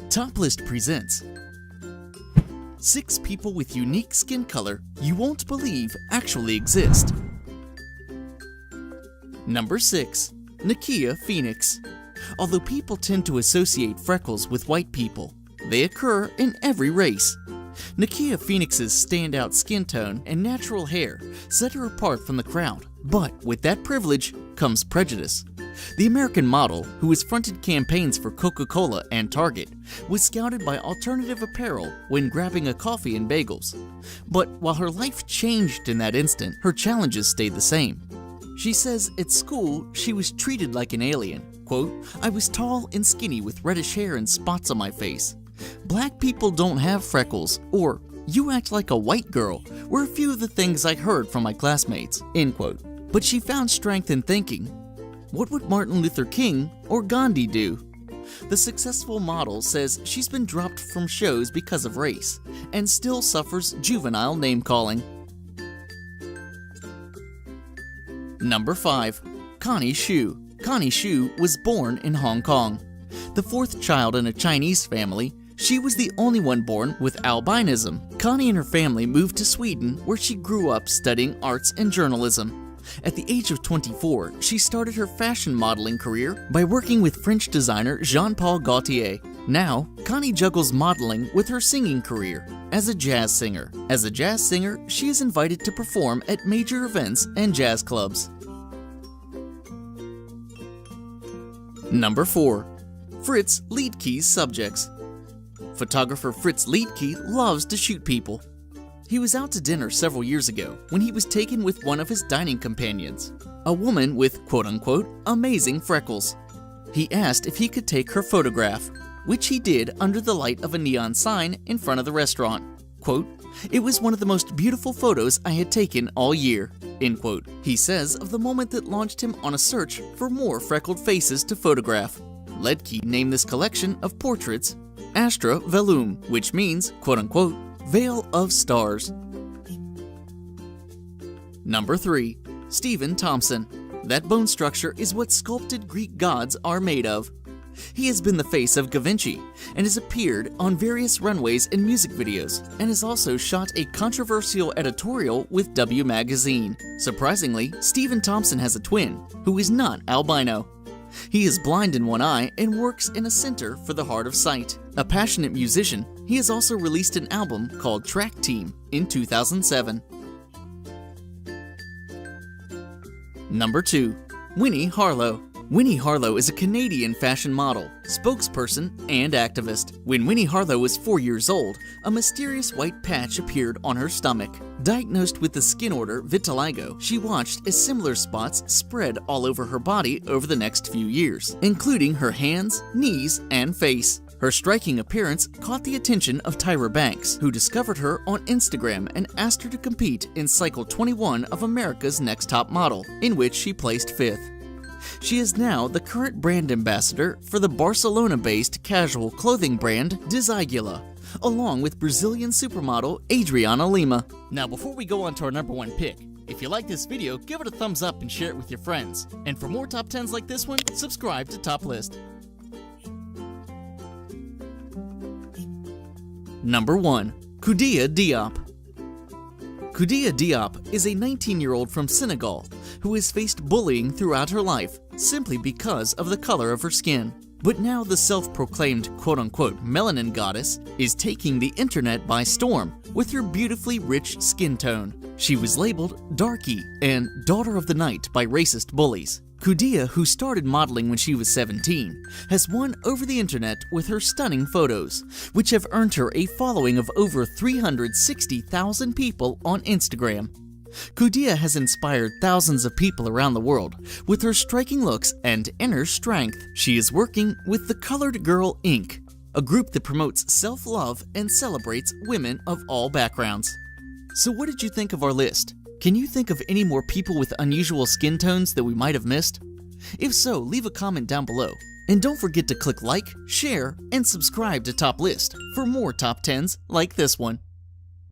Top List presents 6 people with unique skin color you won't believe actually exist. Number 6. Nakia Phoenix. Although people tend to associate freckles with white people, they occur in every race. Nakia Phoenix's standout skin tone and natural hair set her apart from the crowd, but with that privilege comes prejudice. The American model, who has fronted campaigns for Coca-Cola and Target, was scouted by alternative apparel when grabbing a coffee and bagels. But while her life changed in that instant, her challenges stayed the same. She says at school she was treated like an alien. Quote, "I was tall and skinny with reddish hair and spots on my face. Black people don't have freckles," or "you act like a white girl," were a few of the things I heard from my classmates, end quote. But she found strength in thinking, what would Martin Luther King or Gandhi do? The successful model says she's been dropped from shows because of race and still suffers juvenile name-calling. Number 5. Connie Xu. Connie Xu was born in Hong Kong. The 4th child in a Chinese family, she was the only one born with albinism. Connie and her family moved to Sweden, where she grew up studying arts and journalism. At the age of 24, she started her fashion modeling career by working with French designer Jean-Paul Gaultier. Now, Connie juggles modeling with her singing career as a jazz singer. As a jazz singer, she is invited to perform at major events and jazz clubs. Number 4. Fritz Liedtke's subjects. Photographer Fritz Liedtke loves to shoot people. He was out to dinner several years ago when he was taken with one of his dining companions, a woman with quote-unquote amazing freckles. He asked if he could take her photograph, which he did under the light of a neon sign in front of the restaurant. Quote, "It was one of the most beautiful photos I had taken all year," end quote. He says of the moment that launched him on a search for more freckled faces to photograph. Liedtke named this collection of portraits Astra Velum, which means, quote-unquote, Veil of Stars. Number 3. Stephen Thompson. That bone structure is what sculpted Greek gods are made of. He has been the face of Givenchy and has appeared on various runways and music videos, and has also shot a controversial editorial with W Magazine. Surprisingly, Stephen Thompson has a twin who is not albino. He is blind in one eye and works in a center for the hard of sight. A passionate musician, he has also released an album called Track Team in 2007. Number 2. Winnie Harlow. Winnie Harlow is a Canadian fashion model, spokesperson, and activist. When Winnie Harlow was 4 years old, a mysterious white patch appeared on her stomach. Diagnosed with the skin order vitiligo, she watched as similar spots spread all over her body over the next few years, including her hands, knees, and face. Her striking appearance caught the attention of Tyra Banks, who discovered her on Instagram and asked her to compete in Cycle 21 of America's Next Top Model, in which she placed 5th. She is now the current brand ambassador for the Barcelona-based casual clothing brand Desiguala, along with Brazilian supermodel Adriana Lima. Now, before we go on to our number 1 pick, if you like this video, give it a thumbs up and share it with your friends. And for more top 10s like this one, subscribe to Top List. Number 1. Khoudia Diop. Khoudia Diop is a 19-year-old from Senegal who has faced bullying throughout her life simply because of the color of her skin. But now the self-proclaimed quote-unquote melanin goddess is taking the internet by storm with her beautifully rich skin tone. She was labeled Darky and Daughter of the Night by racist bullies. Khoudia, who started modeling when she was 17, has won over the internet with her stunning photos, which have earned her a following of over 360,000 people on Instagram. Khoudia has inspired thousands of people around the world with her striking looks and inner strength. She is working with the Colored Girl Inc., a group that promotes self-love and celebrates women of all backgrounds. So what did you think of our list? Can you think of any more people with unusual skin tones that we might have missed? If so, leave a comment down below. And don't forget to click like, share, and subscribe to Top List for more top 10s like this one.